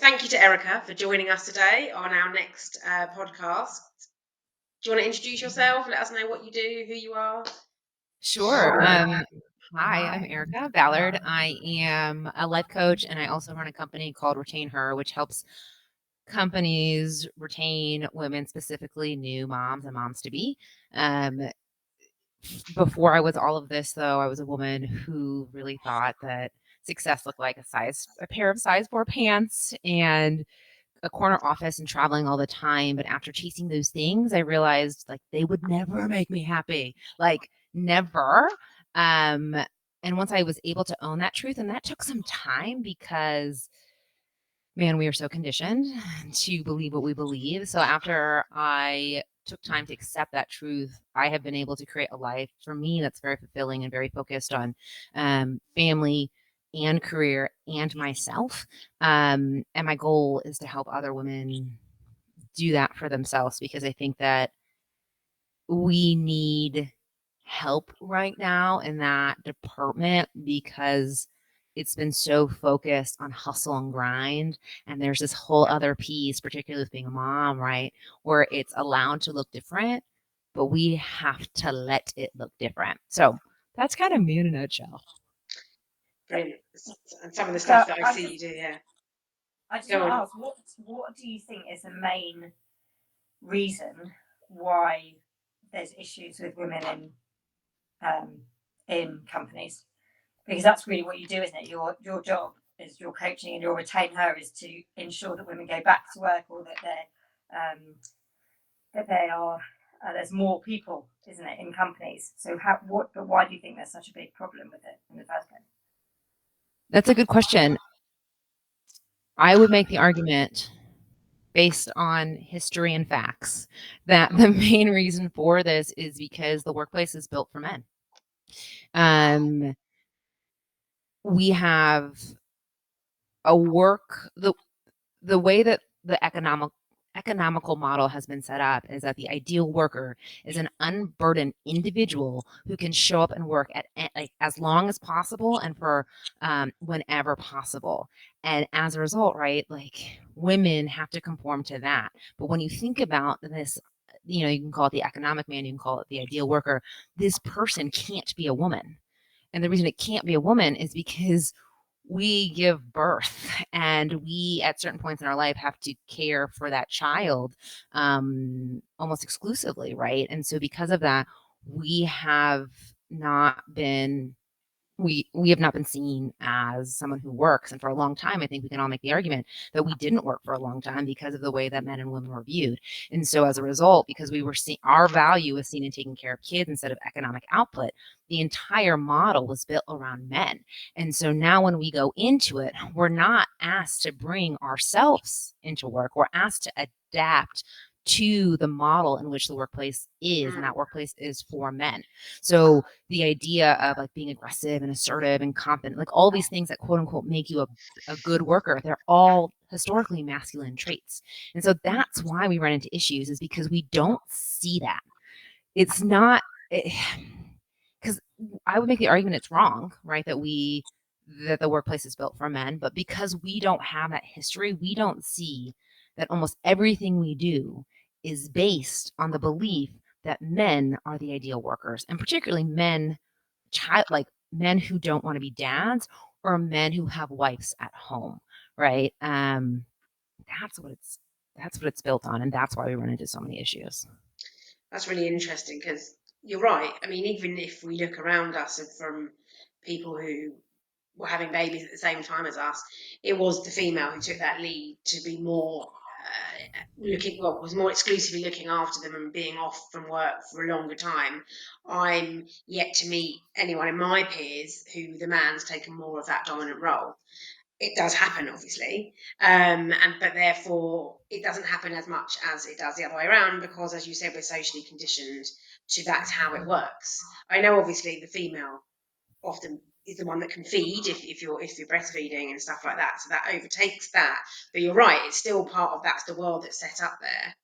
thank you to Erica for joining us today on our next podcast. Do you want to introduce yourself? Let us know what you do, who you are. Sure. Hi, I'm Erica Ballard. I am a life coach, and I also run a company called RetainHer, which helps companies retain women, specifically new moms and moms to be. Before I was all of this, though, I was a woman who really thought that success looked like a pair of size 4 pants and a corner office and traveling all the time. But after chasing those things, I realized like they would never make me happy, like never. Um, and once I was able to own that truth, and that took some time because, man, we are so conditioned to believe what we believe. So after I took time to accept that truth, I have been able to create a life for me that's very fulfilling and very focused on family and career and myself. And my goal is to help other women do that for themselves because I think that we need help right now in that department because it's been so focused on hustle and grind. And there's this whole other piece, particularly with being a mom, right? Where it's allowed to look different, but we have to let it look different. So that's kind of me in a nutshell. Brilliant. And some of the So stuff that I see you do, yeah. I just Go want to on. ask, what do you think is the main reason why there's issues with women in companies? Because that's really what you do, isn't it? Your job is your coaching, and your RetainHer is to ensure that women go back to work, or that they are there's more people, isn't it, in companies? So why do you think there's such a big problem with it in the first place? That's a good question. I would make the argument based on history and facts that the main reason for this is because the workplace is built for men. We have the way that the economical model has been set up is that the ideal worker is an unburdened individual who can show up and work at like as long as possible and for whenever possible. And as a result, right, like women have to conform to that. But when you think about this, you can call it the economic man, you can call it the ideal worker. This person can't be a woman. And the reason it can't be a woman is because we give birth and we at certain points in our life have to care for that child almost exclusively, right? And so because of that, we have not been we have not been seen as someone who works. And for a long time, I think we can all make the argument that we didn't work for a long time because of the way that men and women were viewed. And so as a result, because we were our value was seen in taking care of kids instead of economic output, the entire model was built around men. And so now when we go into it, we're not asked to bring ourselves into work. We're asked to adapt to the model in which the workplace is, and that workplace is for men. So the idea of like being aggressive and assertive and confident, like all these things that quote unquote make you a good worker, they're all historically masculine traits. And so that's why we run into issues, is because we don't see that. It's not because I would make the argument it's wrong, right? That the workplace is built for men, but because we don't have that history, we don't see that almost everything we do is based on the belief that men are the ideal workers, and particularly men who don't want to be dads or men who have wives at home, right? That's what it's built on, and that's why we run into so many issues. That's really interesting because you're right. I mean, even if we look around us and from people who were having babies at the same time as us, it was the female who took that lead to be more was more exclusively looking after them and being off from work for a longer time. I'm yet to meet anyone in my peers who the man's taken more of that dominant role. It does happen, obviously, but therefore it doesn't happen as much as it does the other way around because, as you said, we're socially conditioned to that's how it works. I know, obviously, the female often is the one that can feed if you're breastfeeding and stuff like that, so that overtakes that. But you're right, it's still part of that's the world that's set up there,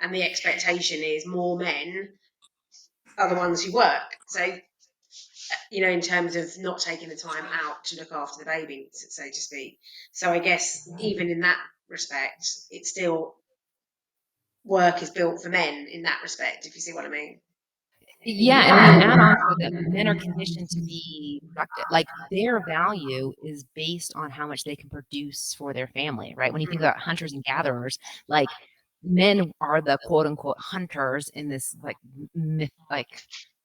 and the expectation is more men are the ones who work. So in terms of not taking the time out to look after the baby, so to speak. So I guess even in that respect, it's still work is built for men in that respect, if you see what I mean. Yeah, and then you add on to it that men are conditioned to be productive. Like their value is based on how much they can produce for their family, right? When you think about hunters and gatherers, like men are the quote unquote hunters in this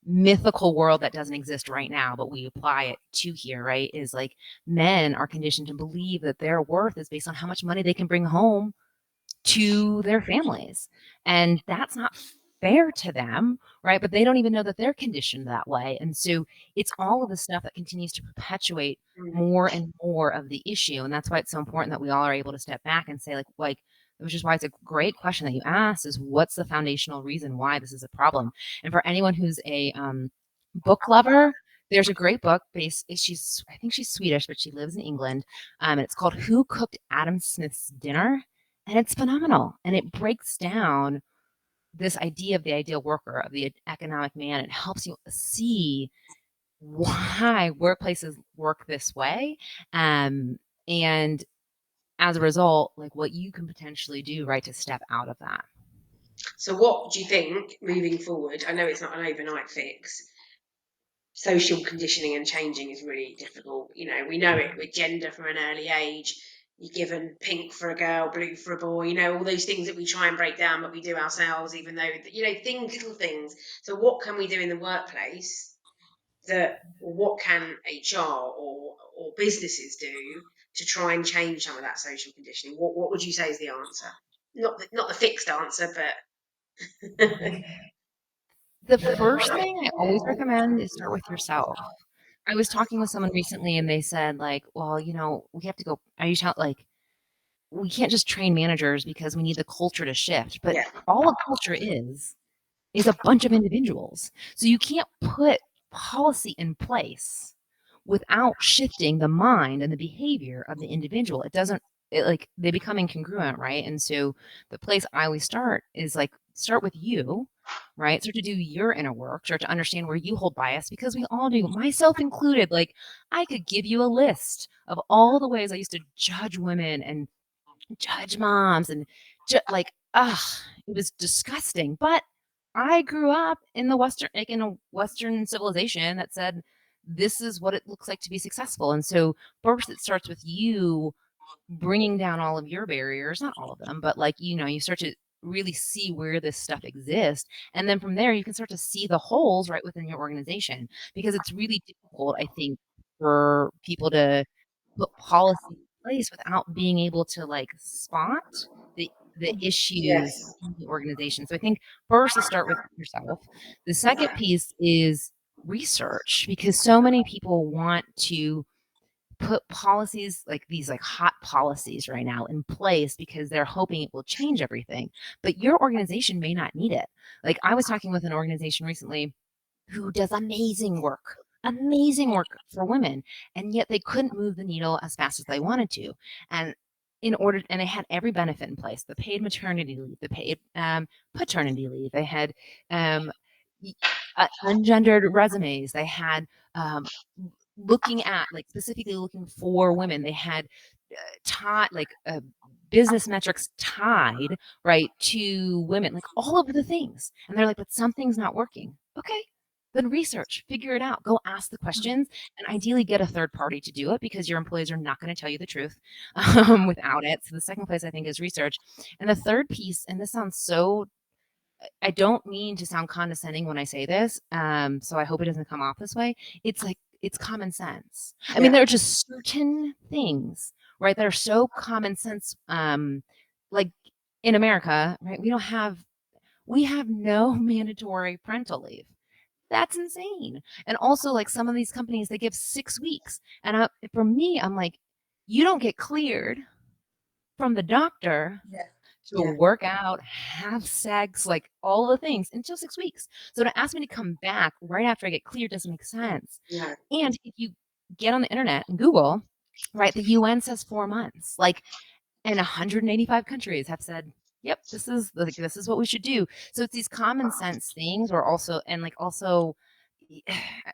mythical world that doesn't exist right now, but we apply it to here, right? Is like men are conditioned to believe that their worth is based on how much money they can bring home to their families. And that's not fair to them, right? But they don't even know that they're conditioned that way. And so it's all of the stuff that continues to perpetuate more and more of the issue. And that's why it's so important that we all are able to step back and say, like, which is why it's a great question that you asked is what's the foundational reason why this is a problem? And for anyone who's a book lover, there's a great book I think she's Swedish, but she lives in England. And it's called Who Cooked Adam Smith's Dinner? And it's phenomenal. And it breaks down this idea of the ideal worker, of the economic man. It helps you see why workplaces work this way. And as a result, like what you can potentially do, right, to step out of that. So what do you think moving forward? I know it's not an overnight fix. Social conditioning and changing is really difficult. You know, we know it with gender from an early age. You're given pink for a girl, blue for a boy, you know, all those things that we try and break down, but we do ourselves, even though, you know, little things. So what can we do in the workplace what can HR or businesses do to try and change some of that social conditioning? What would you say is the answer? Not the fixed answer, but The first thing I always recommend is start with yourself. I was talking with someone recently and they said, like, well, you know, we have to go, we can't just train managers because we need the culture to shift. But yeah, all a culture is a bunch of individuals. So you can't put policy in place without shifting the mind and the behavior of the individual. They become incongruent, right? And so the place I always start is like, start with you, right? Start to do your inner work, start to understand where you hold bias, because we all do, myself included. Like, I could give you a list of all the ways I used to judge women and judge moms and it was disgusting. But I grew up in in a Western civilization that said this is what it looks like to be successful. And so first it starts with you bringing down all of your barriers, not all of them, but like, you know, you start to really see where this stuff exists. And then from there, you can start to see the holes right within your organization, because it's really difficult, I think, for people to put policy in place without being able to like spot the issues yes, in the organization. So I think first is start with yourself. The second piece is research, because so many people want to put policies like these like hot policies right now in place because they're hoping it will change everything, but your organization may not need it. Like, I was talking with an organization recently who does amazing work for women, and yet they couldn't move the needle as fast as they wanted to. And they had every benefit in place: the paid maternity leave, the paid paternity leave, they had ungendered resumes, they had specifically looking for women. They had taught business metrics tied right to women, like all of the things. And they're like, but something's not working. Okay, then research, figure it out, go ask the questions, and ideally get a third party to do it, because your employees are not going to tell you the truth without it. So the second place I think is research. And the third piece, and this sounds so, I don't mean to sound condescending when I say this, so I hope it doesn't come off this way. It's like, it's common sense. I mean, there are just certain things, right, that are so common sense. Like in America, right, we have no mandatory parental leave. That's insane. And also, like, some of these companies, they give 6 weeks. And for me, I'm like, you don't get cleared from the doctor to work out, have sex, like all the things until 6 weeks. So to ask me to come back right after I get cleared doesn't make sense. yeah. And if you get on the internet and Google, right, the UN says 4 months. Like, and 185 countries have said, yep, this is what we should do. So it's these common sense things, or also, and like also,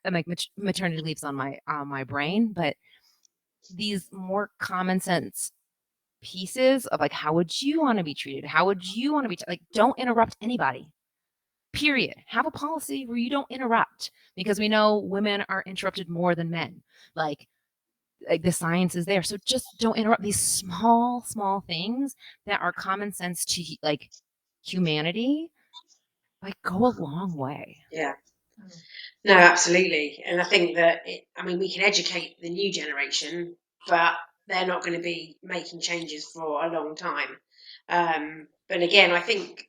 I'm like, maternity leave's on my brain, but these more common sense pieces of like, how would you want to be treated? How would you want to be like, don't interrupt anybody. Period. Have a policy where you don't interrupt, because we know women are interrupted more than men. Like the science is there. So just don't interrupt. These small things that are common sense to like humanity, like go a long way. Yeah. No, absolutely. And I think that, we can educate the new generation, but they're not going to be making changes for a long time. But again, I think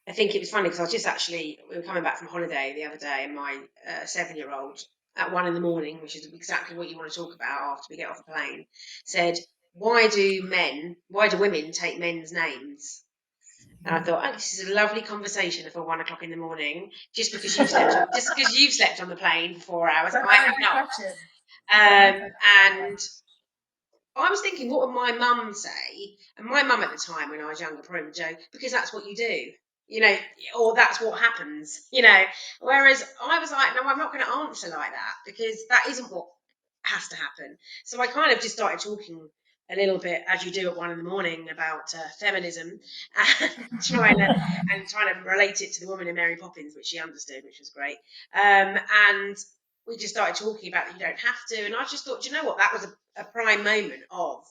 it was funny because I was just we were coming back from holiday the other day, and my 7-year-old at 1 a.m, which is exactly what you want to talk about after we get off the plane, said, why do women take men's names? And I thought, oh, this is a lovely conversation for 1 o'clock in the morning, just because you've slept on the plane for 4 hours. I have not. And I was thinking, what would my mum say? And my mum at the time, when I was younger, probably would joke, because that's what you do, or that's what happens, Whereas I was like, no, I'm not going to answer like that, because that isn't what has to happen. So I kind of just started talking a little bit, as you do at 1 a.m, about feminism, and trying to relate it to the woman in Mary Poppins, which she understood, which was great. And we just started talking about that you don't have to. And I just thought, do you know what? That was a prime moment of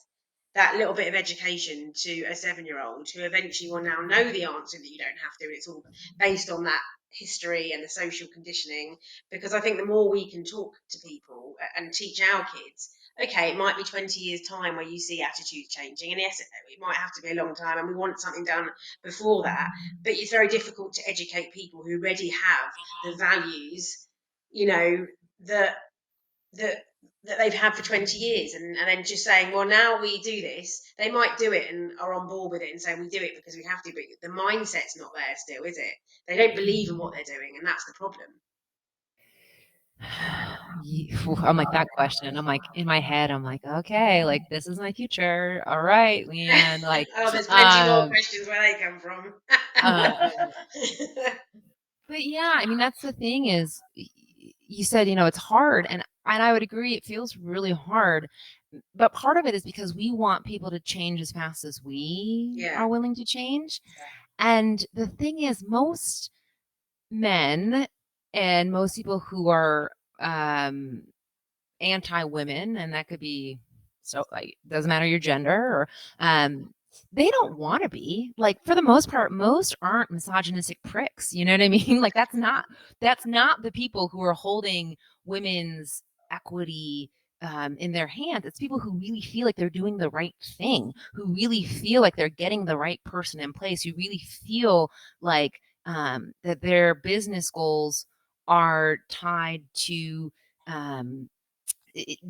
that little bit of education to a 7-year-old who eventually will now know the answer that you don't have to. And it's all based on that history and the social conditioning. Because I think the more we can talk to people and teach our kids, okay, it might be 20 years' time where you see attitudes changing. And yes, it might have to be a long time, and we want something done before that. But it's very difficult to educate people who already have the values, that they've had for 20 years, and then just saying, well, now we do this. They might do it and are on board with it and say we do it because we have to, but the mindset's not there still, is it? They don't believe in what they're doing, and that's the problem. I'm like, that question, I'm like, in my head, I'm like, okay, like this is my future. All right, Leanne. Like, oh, there's plenty more questions where they come from. But yeah, that's the thing is, you said, it's hard, and I would agree, it feels really hard. But part of it is because we want people to change as fast as we are willing to change. And the thing is, most men and most people who are anti-women, and that could be, so like, doesn't matter your gender, or they don't want to be, like, for the most part, most aren't misogynistic pricks, you know what I mean? Like, that's not the people who are holding women's equity in their hands. It's people who really feel like they're doing the right thing, who really feel like they're getting the right person in place, who really feel like that their business goals are tied to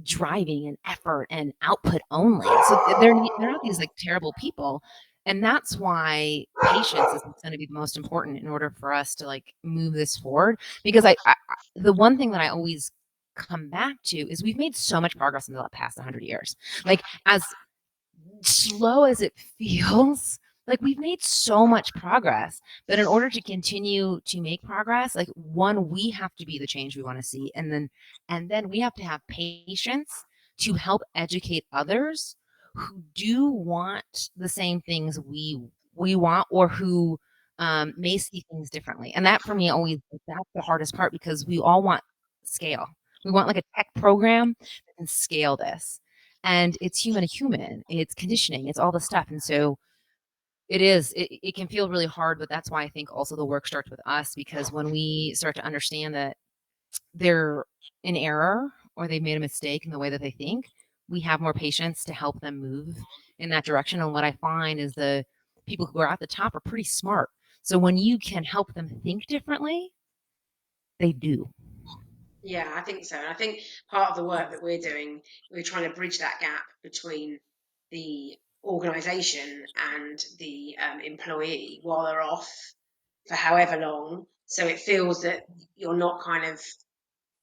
driving and effort and output only. So they're not these like terrible people. And that's why patience is going to be the most important in order for us to like move this forward. Because the one thing that I always come back to is we've made so much progress in the past 100 years. Like, as slow as it feels, like, we've made so much progress, but in order to continue to make progress, like, one, we have to be the change we want to see, and then we have to have patience to help educate others who do want the same things we want, or who may see things differently. And that, for me, always, that's the hardest part, because we all want scale. We want like a tech program that can scale this. And it's human to human, it's conditioning, it's all the stuff. And so it can feel really hard, but that's why I think also the work starts with us, because when we start to understand that they're in error or they've made a mistake in the way that they think, we have more patience to help them move in that direction. And what I find is the people who are at the top are pretty smart. So when you can help them think differently, they do. Yeah, I think so. And I think part of the work that we're doing, we're trying to bridge that gap between the organisation and the employee while they're off for however long. So it feels that you're not kind of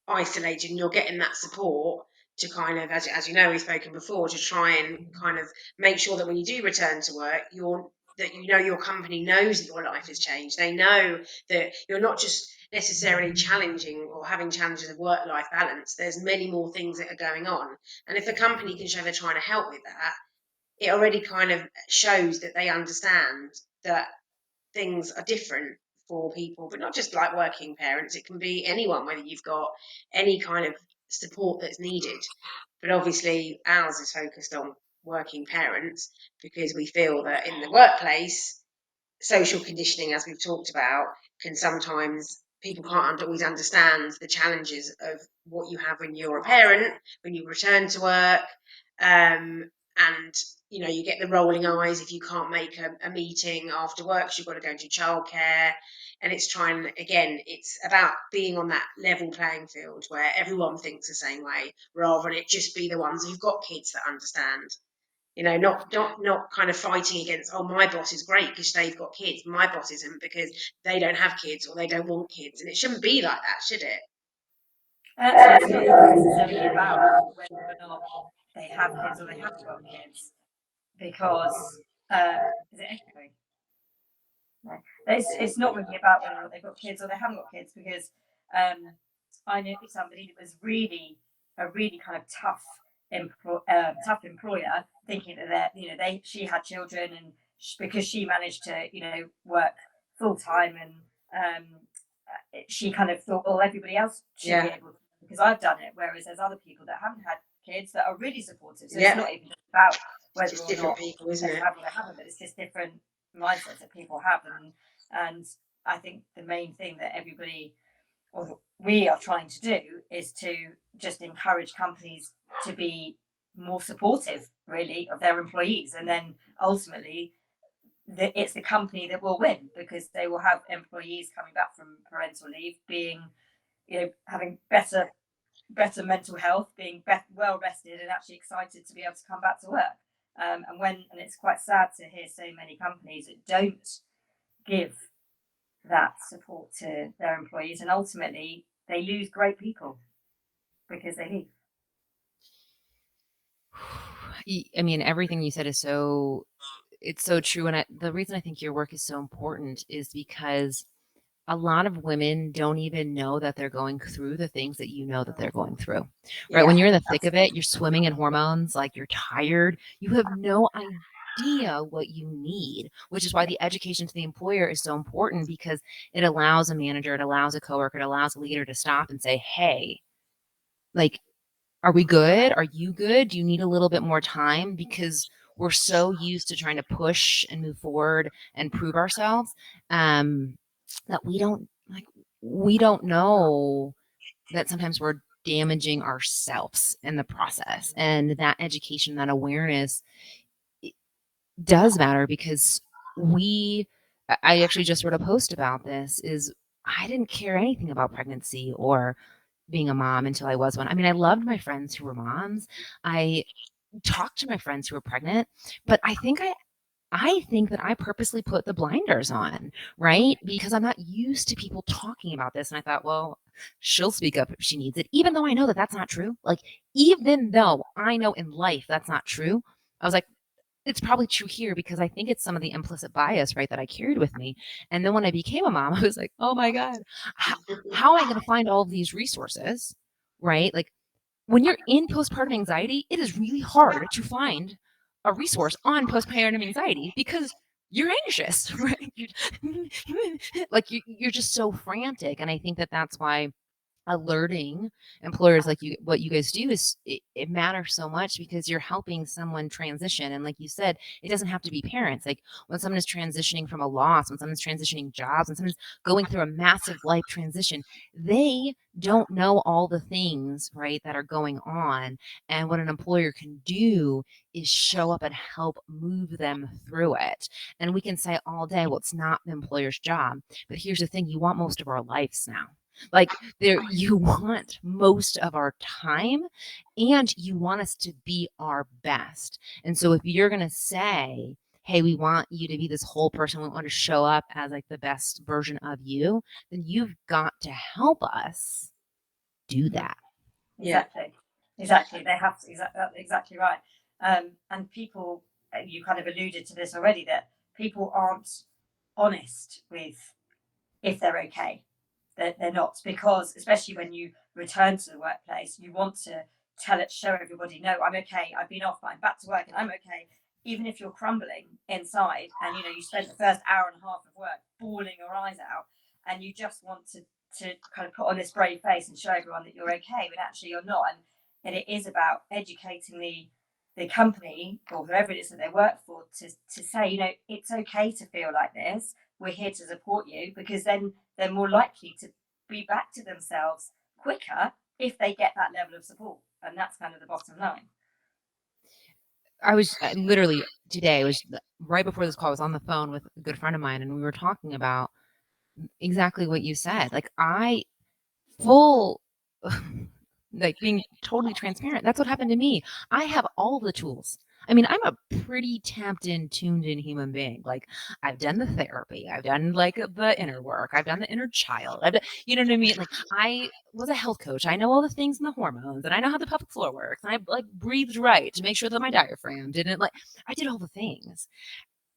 isolated, and you're getting that support to kind of, as you know, we've spoken before, to try and kind of make sure that when you do return to work, your company knows that your life has changed. They know that you're not just necessarily challenging or having challenges of work-life balance. There's many more things that are going on. And if a company can show they're trying to help with that, it already kind of shows that they understand that things are different for people, but not just like working parents. It can be anyone, whether you've got any kind of support that's needed. But obviously, ours is focused on working parents because we feel that in the workplace, social conditioning, as we've talked about, can sometimes people can't always understand the challenges of what you have when you're a parent, when you return to work, and you get the rolling eyes if you can't make a meeting after work because you've got to go to childcare. And it's it's about being on that level playing field where everyone thinks the same way, rather than it just be the ones who've got kids that understand. Not kind of fighting against, oh, my boss is great because they've got kids, my boss isn't because they don't have kids or they don't want kids. And it shouldn't be like that, should it? Actually, it's not necessarily about whether or not they have kids or they haven't got kids, because is it echoing? No. It's not really about whether or not they've got kids or they haven't got kids, because I knew somebody that was a really kind of tough employer, thinking that she had children, and because she managed to work full time, and she kind of thought, oh, everybody else should be able to, because I've done it, whereas there's other people that haven't had kids that are really supportive. So it's not even about whether or not people, isn't it? they have or they haven't, but it's just different mindsets that people have. And I think the main thing that everybody, or we are trying to do, is to just encourage companies to be more supportive, really, of their employees. And then ultimately, it's the company that will win, because they will have employees coming back from parental leave having better mental health, being well rested, and actually excited to be able to come back to work. And it's quite sad to hear so many companies that don't give that support to their employees, and ultimately they lose great people because they leave. I mean, everything you said is it's so true. And the reason I think your work is so important is because a lot of women don't even know that they're going through the things that that they're going through, right? When you're in the thick of it, you're swimming in hormones, like you're tired, you have no idea what you need, which is why the education to the employer is so important, because it allows a manager, it allows a coworker, it allows a leader to stop and say, hey, like, are we good? Are you good? Do you need a little bit more time? Because we're so used to trying to push and move forward and prove ourselves, that we don't know that sometimes we're damaging ourselves in the process. And that education, that awareness does matter, because I actually just wrote a post about this. I didn't care anything about pregnancy or being a mom until I was one. I mean, I loved my friends who were moms. I talked to my friends who were pregnant, but I think that I purposely put the blinders on, right? Because I'm not used to people talking about this. And I thought, well, she'll speak up if she needs it, even though I know that that's not true. Like, even though I know in life that's not true, I was like, it's probably true here, because I think it's some of the implicit bias, right, that I carried with me. And then when I became a mom, I was like, oh my God, how am I going to find all of these resources, right? Like, when you're in postpartum anxiety, it is really hard to find a resource on postpartum anxiety because you're anxious, right? You're just so frantic. And I think that that's why alerting employers like you, what you guys do, is it matters so much, because you're helping someone transition. And like you said, it doesn't have to be parents. Like, when someone is transitioning from a loss, when someone's transitioning jobs, when someone's going through a massive life transition, they don't know all the things, right, that are going on. And what an employer can do is show up and help move them through it. And we can say all day, well, it's not the employer's job. But here's the thing, you want most of our lives now. Like, you want most of our time, and you want us to be our best. And so if you're going to say, hey, we want you to be this whole person, we want to show up as like the best version of you, then you've got to help us do that. Exactly. They have to. Exactly right. And people, you kind of alluded to this already, that people aren't honest with if they're okay. They're not, because especially when you return to the workplace, you want to show everybody, no, I'm okay, I've been off, but I'm back to work and I'm okay. even if you're crumbling inside and you spent the first hour and a half of work bawling your eyes out, and you just want to kind of put on this brave face and show everyone that you're okay, but actually you're not. And it is about educating the company or whoever it is that they work for to say, it's okay to feel like this. We're here to support you, because then they're more likely to be back to themselves quicker if they get that level of support. And that's kind of the bottom line. I was literally today, it was right before this call, I was on the phone with a good friend of mine, and we were talking about exactly what you said. Like, like being totally transparent. That's what happened to me. I have all the tools. I mean, I'm a pretty tapped in, tuned in human being. Like, I've done the therapy, I've done like the inner work, I've done the inner child. You know what I mean? Like, I was a health coach. I know all the things in the hormones, and I know how the pelvic floor works. And I like breathed right to make sure that my diaphragm didn't I did all the things.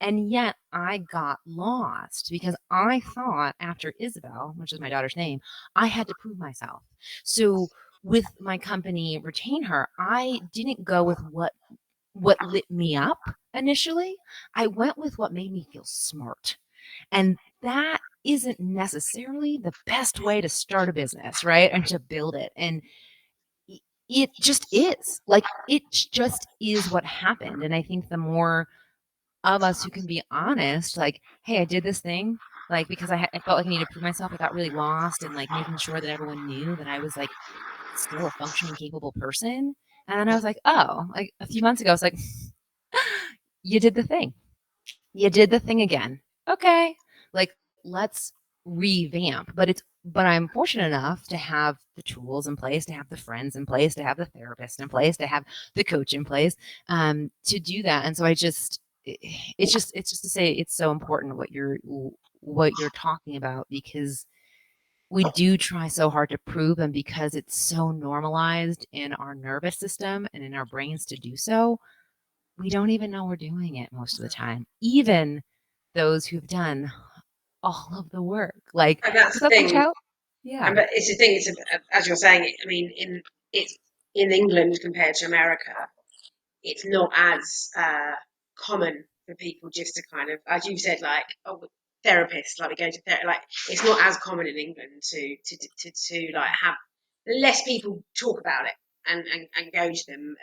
And yet I got lost because I thought after Isabel, which is my daughter's name, I had to prove myself. So with my company RetainHer, I didn't go with what lit me up initially. I went with what made me feel smart. And that isn't necessarily the best way to start a business, right? And to build it. And it just is. Like, it just is what happened. And I think the more of us who can be honest, like, hey, I did this thing, like, because I felt like I needed to prove myself. I got really lost in like making sure that everyone knew that I was like still a functioning, capable person. And then I was like, oh, like a few months ago, I was like, you did the thing. You did the thing again. Okay. Like, let's revamp. But I'm fortunate enough to have the tools in place, to have the friends in place, to have the therapist in place, to have the coach in place, to do that. And so it's just to say it's so important what you're talking about, because we do try so hard to prove, and because it's so normalized in our nervous system and in our brains to do so, we don't even know we're doing it most of the time, even those who've done all of the work. Like, And that's does the that reach thing. out? Yeah. And but it's the thing. As you're saying. I mean, it's in England compared to America. It's not as common for people just to kind of, as you said, like, oh, therapists, like we go to therapy, like it's not as common in England to like have less people talk about it and go to them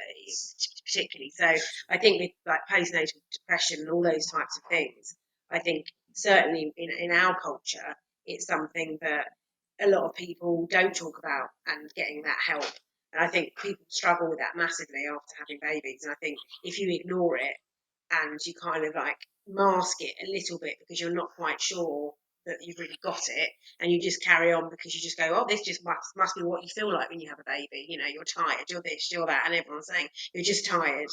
particularly. So I think with like postnatal depression and all those types of things, I think certainly in our culture, it's something that a lot of people don't talk about and getting that help. And I think people struggle with that massively after having babies. And I think if you ignore it and you kind of like mask it a little bit because you're not quite sure that you've really got it, and you just carry on because you just go, oh, this just must be what you feel like when you have a baby. You're tired, you're this, you're that, and everyone's saying you're just tired.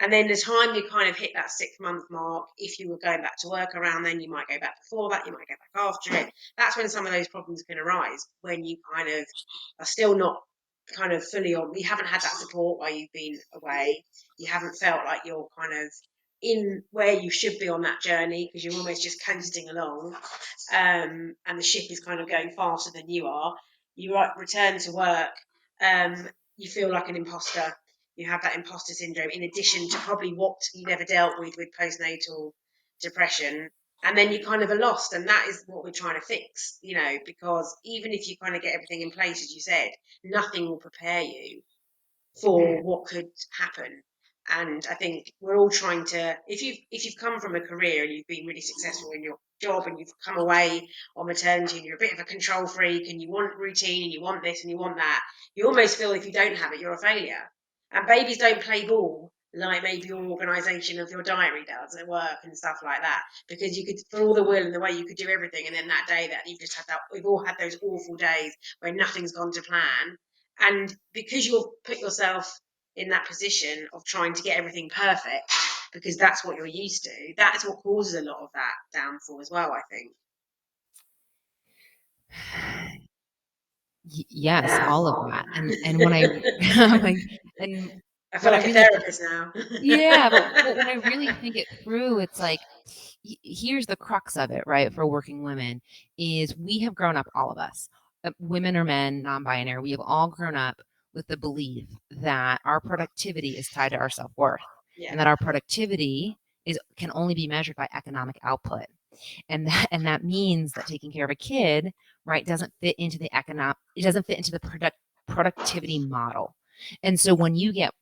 And then the time you kind of hit that 6-month mark, if you were going back to work around then, you might go back before that, you might go back after it. That's when some of those problems can arise, when you kind of are still not kind of fully on. You haven't had that support while you've been away. You haven't felt like you're kind of in where you should be on that journey, because you're almost just coasting along, and the ship is kind of going faster than you are. You return to work, you feel like an imposter. You have that imposter syndrome, in addition to probably what you never dealt with postnatal depression. And then you kind of are lost. And that is what we're trying to fix, because even if you kind of get everything in place, as you said, nothing will prepare you for what could happen. And I think we're all trying to, if you've come from a career and you've been really successful in your job, and you've come away on maternity and you're a bit of a control freak and you want routine and you want this and you want that, you almost feel if you don't have it, you're a failure. And babies don't play ball like maybe your organisation of your diary does at work and stuff like that, because you could, for all the will and the way, you could do everything, and then that day that you've just had that, we've all had those awful days where nothing's gone to plan. And because you've put yourself in that position of trying to get everything perfect, because that's what you're used to, that's what causes a lot of that downfall as well, I think. Yes, all of that. And when I I'm like, and I feel when I like a really therapist now. yeah, but when I really think it through, it's like, here's the crux of it, right? For working women, is we have grown up, all of us, women or men, non-binary, we have all grown up with the belief that our productivity is tied to our self-worth. Yeah. and that our productivity can only be measured by economic output. And that means that taking care of a kid, right, doesn't fit into the productivity model. And so when you get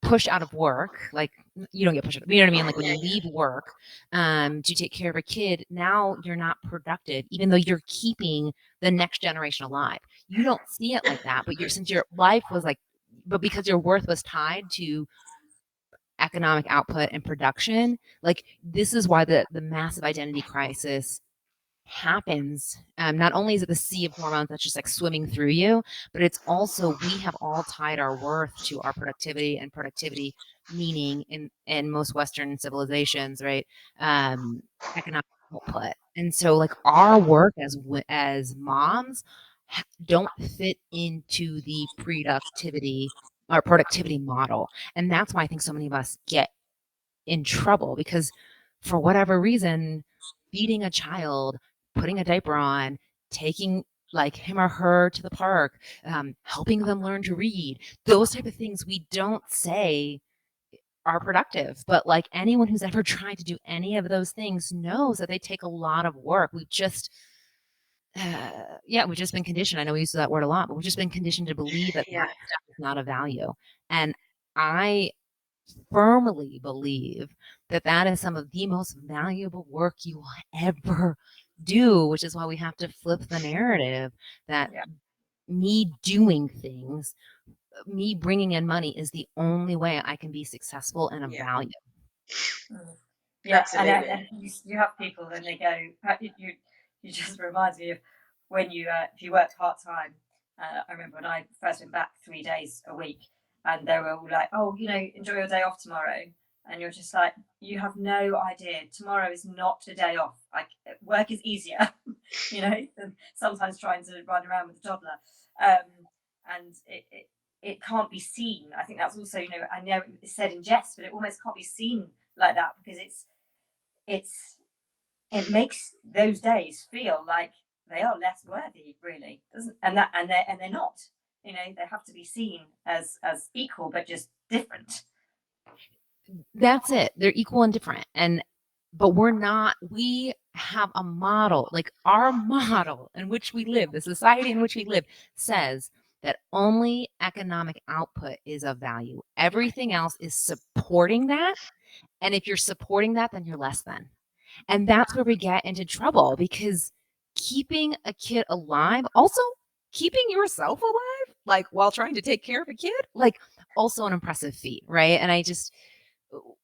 pushed out of work, like you don't get pushed out, you know what I mean? Like when you leave work to take care of a kid, now you're not productive, even though you're keeping the next generation alive. You don't see it like that, but since your life was like, but because your worth was tied to economic output and production, like this is why the massive identity crisis happens. Not only is it the sea of hormones that's just like swimming through you, but it's also we have all tied our worth to our productivity, and productivity meaning in most Western civilizations, right? Economic output. And so like our work as moms don't fit into the productivity or productivity model. And that's why I think so many of us get in trouble, because for whatever reason, feeding a child, putting a diaper on, taking like him or her to the park, helping them learn to read, those type of things we don't say are productive. But like anyone who's ever tried to do any of those things knows that they take a lot of work. We've just we've just been conditioned. I know we use that word a lot, but we've just been conditioned to believe that Yeah. that stuff is not of value. And I firmly believe that that is some of the most valuable work you will ever do, which is why we have to flip the narrative that me doing things, me bringing in money is the only way I can be successful and of value. Yeah, Absolutely. and you have people and they go, you just reminds me of when you if you worked part time. I remember when I first went back 3 days a week, and they were all like, "Oh, enjoy your day off tomorrow," and you're just like, you have no idea. Tomorrow is not a day off. Like work is easier, than sometimes trying to run around with a toddler, and it can't be seen. I think that's also, I know it's said in jest, but it almost can't be seen like that, because it makes those days feel like they are less worthy, really, doesn't? And they're not. They have to be seen as equal, but just different. That's it. They're equal and different. But we're not, we have a model, like our model in which we live, the society in which we live says that only economic output is of value. Everything else is supporting that. And if you're supporting that, then you're less than. And that's where we get into trouble, because keeping a kid alive, also keeping yourself alive, like while trying to take care of a kid, like also an impressive feat, right? And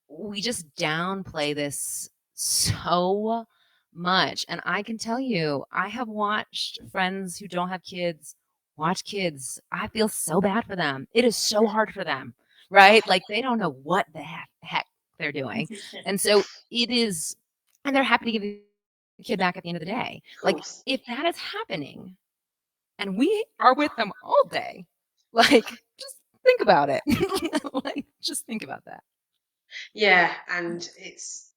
we just downplay this so much. And I can tell you, I have watched friends who don't have kids watch kids. I feel so bad for them. It is so hard for them, right? Like they don't know what the heck they're doing. And so it is, and they're happy to give the kid back at the end of the day. Like if that is happening and we are with them all day, like just think about it. Like just think about that. Yeah, and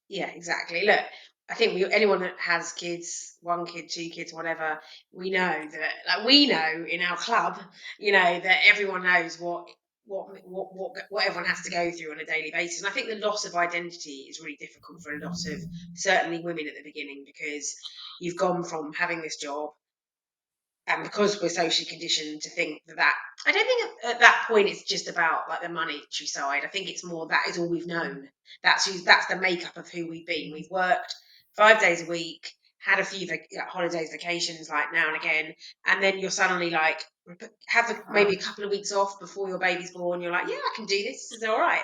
exactly. Look, I think anyone that has kids, 1 kid, 2 kids, whatever, we know that, like we know in our club, that everyone knows what everyone has to go through on a daily basis. And I think the loss of identity is really difficult for a lot of, certainly women at the beginning, because you've gone from having this job, and because we're socially conditioned to think that I don't think at that point it's just about like the monetary side. I think it's more that is all we've known. That's the makeup of who we've been. We've worked 5 days a week, had a few holidays, vacations, like now and again, and then you're suddenly like have maybe a couple of weeks off before your baby's born. You're like, yeah, I can do this. This is all right.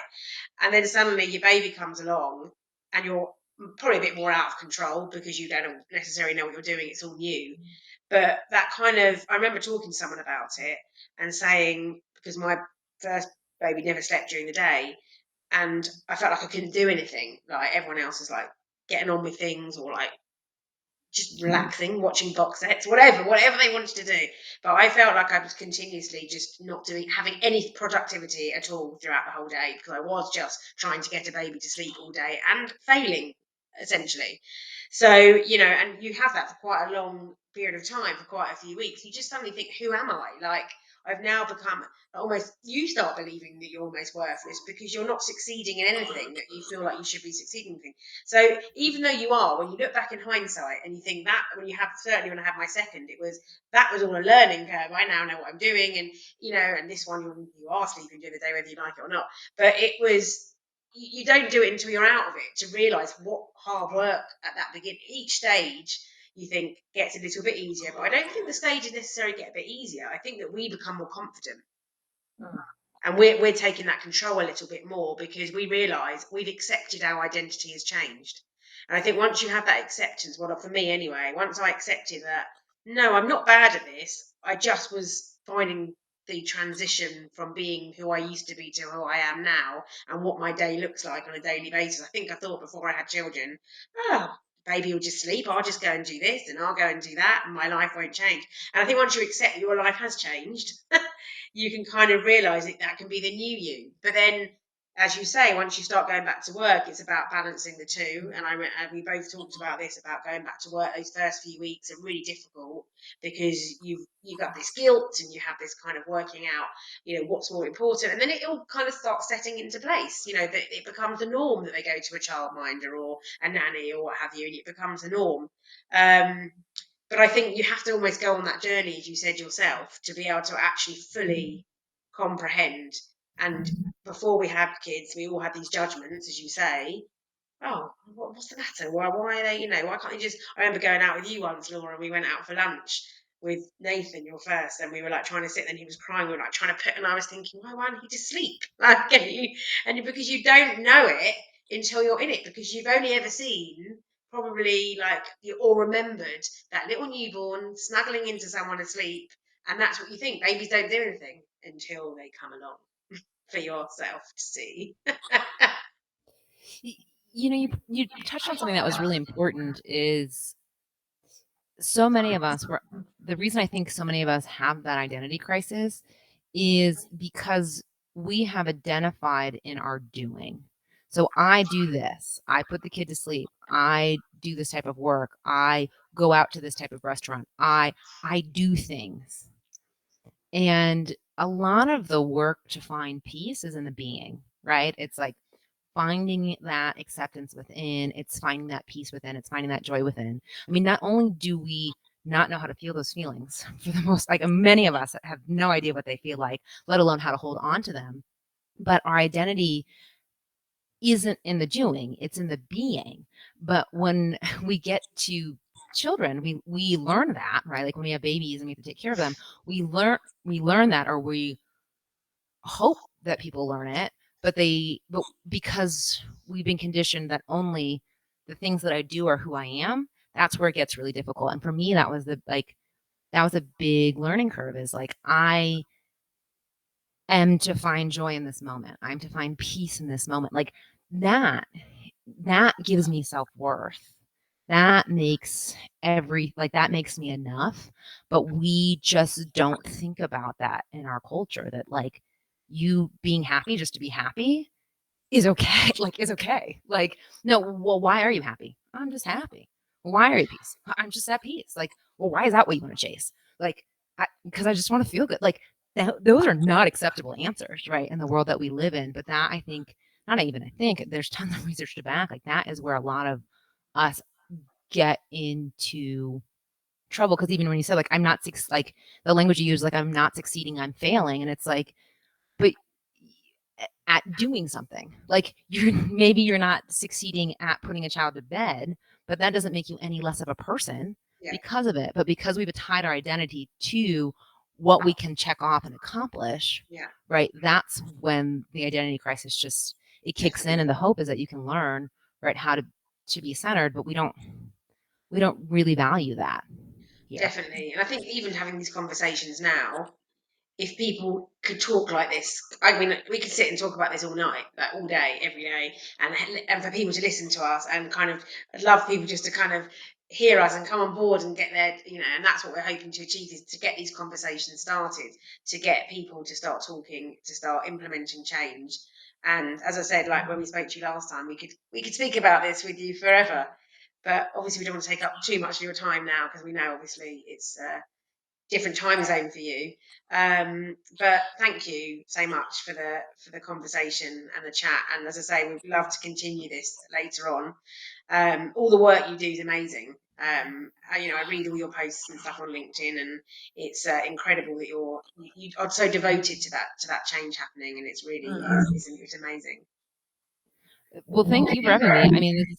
And then suddenly your baby comes along, and you're probably a bit more out of control because you don't necessarily know what you're doing. It's all new. But that kind of, I remember talking to someone about it and saying, because my first baby never slept during the day, and I felt like I couldn't do anything. Like everyone else is like getting on with things, or like just relaxing, watching box sets, whatever they wanted to do. But I felt like I was continuously just not having any productivity at all throughout the whole day, because I was just trying to get a baby to sleep all day and failing, essentially. So, and you have that for quite a long period of time, for quite a few weeks. You just suddenly think, who am I? Like, I've now become almost, you start believing that you're almost worthless because you're not succeeding in anything that you feel like you should be succeeding in. So even though you are, when you look back in hindsight and you think that, certainly when I had my second, that was all a learning curve. I now know what I'm doing, and and this one you are sleeping during the day whether you like it or not. But it was, you don't do it until you're out of it to realise what hard work at that beginning. Each stage you think gets a little bit easier, but I don't think the stages necessarily get a bit easier. I think that we become more confident. And we're taking that control a little bit more because we realise we've accepted our identity has changed. And I think once you have that acceptance, well, for me anyway, once I accepted that, no, I'm not bad at this, I just was finding the transition from being who I used to be to who I am now and what my day looks like on a daily basis. I think I thought before I had children, baby will just sleep, I'll just go and do this and I'll go and do that and my life won't change. And I think once you accept that your life has changed, you can kind of realise that can be the new you. But then, as you say, once you start going back to work, it's about balancing the two. And we both talked about this, about going back to work. Those first few weeks are really difficult because you've got this guilt and you have this kind of working out, what's more important. And then it all kind of starts setting into place, that it becomes the norm that they go to a childminder or a nanny or what have you, and it becomes a norm. But I think you have to almost go on that journey, as you said yourself, to be able to actually fully comprehend. And before we had kids, we all had these judgments, as you say. Oh, what's the matter? Why are they, why can't they just... I remember going out with you once, Laura, and we went out for lunch with Nathan, your first, and we were like trying to sit, and he was crying, we were like trying to put, and I was thinking, why won't he just sleep? Because you don't know it until you're in it, because you've only ever seen probably or remembered that little newborn snuggling into someone asleep, and that's what you think. Babies don't do anything until they come along for yourself to see. You touched on something that was really important. Is so many of us the reason I think so many of us have that identity crisis is because we have identified in our doing. So I do this, I put the kid to sleep, I do this type of work, I go out to this type of restaurant, I do things. And a lot of the work to find peace is in the being, right? It's like finding that acceptance within, it's finding that peace within, it's finding that joy within. I mean, not only do we not know how to feel those feelings, for the most, many of us have no idea what they feel like, let alone how to hold on to them. But our identity isn't in the doing, it's in the being. But when we get to children, we learn that, right? Like when we have babies and we have to take care of them, we learn that, or we hope that people learn it, but because we've been conditioned that only the things that I do are who I am, that's where it gets really difficult. And for me, that was a big learning curve, is like, I am to find joy in this moment. I'm to find peace in this moment. Like that gives me self-worth. That makes that makes me enough. But we just don't think about that in our culture, that like you being happy just to be happy is okay. Is okay. Like, no, well, why are you happy? I'm just happy. Why are you at peace? I'm just at peace. Like, well, why is that what you want to chase? Like, because I just want to feel good. Like, those are not acceptable answers, right, in the world that we live in. But that, I think, there's tons of research to back. Like, that is where a lot of us get into trouble. Because even when you said, like, I'm not like the language you use, like, I'm not succeeding, I'm failing, and it's like, but at doing something, like maybe you're not succeeding at putting a child to bed, but that doesn't make you any less of a person because of it. But because we've tied our identity to what we can check off and accomplish, right? That's when the identity crisis just kicks in, and the hope is that you can learn, right, how to be centered. But we don't really value that here. Definitely. And I think even having these conversations now, if people could talk like this, I mean, we could sit and talk about this all night, like all day, every day, and for people to listen to us, and kind of, I'd love people just to kind of hear us and come on board and get their, and that's what we're hoping to achieve, is to get these conversations started, to get people to start talking, to start implementing change. And as I said, like when we spoke to you last time, we could speak about this with you forever, but obviously we don't want to take up too much of your time now, because we know obviously it's different time zone for you. But thank you so much for the conversation and the chat. And as I say, we'd love to continue this later on. All the work you do is amazing. I read all your posts and stuff on LinkedIn, and it's incredible that you are so devoted to that change happening, and it's really it's amazing. Well, thank you for having me. I mean,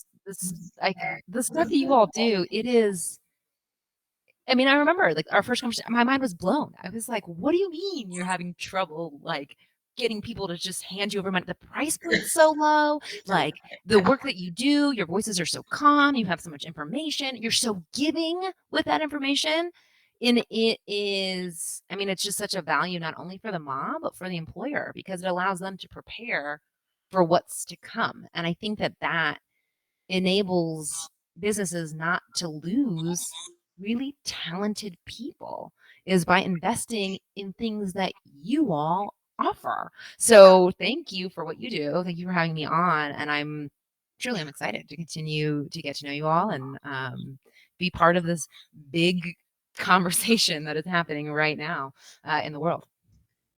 the stuff that you all do, it is. I mean, I remember like our first conversation, my mind was blown. I was like, what do you mean you're having trouble like getting people to just hand you over money? The price point's so low. Like the work that you do, your voices are so calm, you have so much information, you're so giving with that information. And it is, I mean, it's just such a value not only for the mom, but for the employer, because it allows them to prepare for what's to come. And I think that enables businesses not to lose really talented people is by investing in things that you all offer. So thank you for what you do. Thank you for having me on. And I'm excited to continue to get to know you all and be part of this big conversation that is happening right now in the world.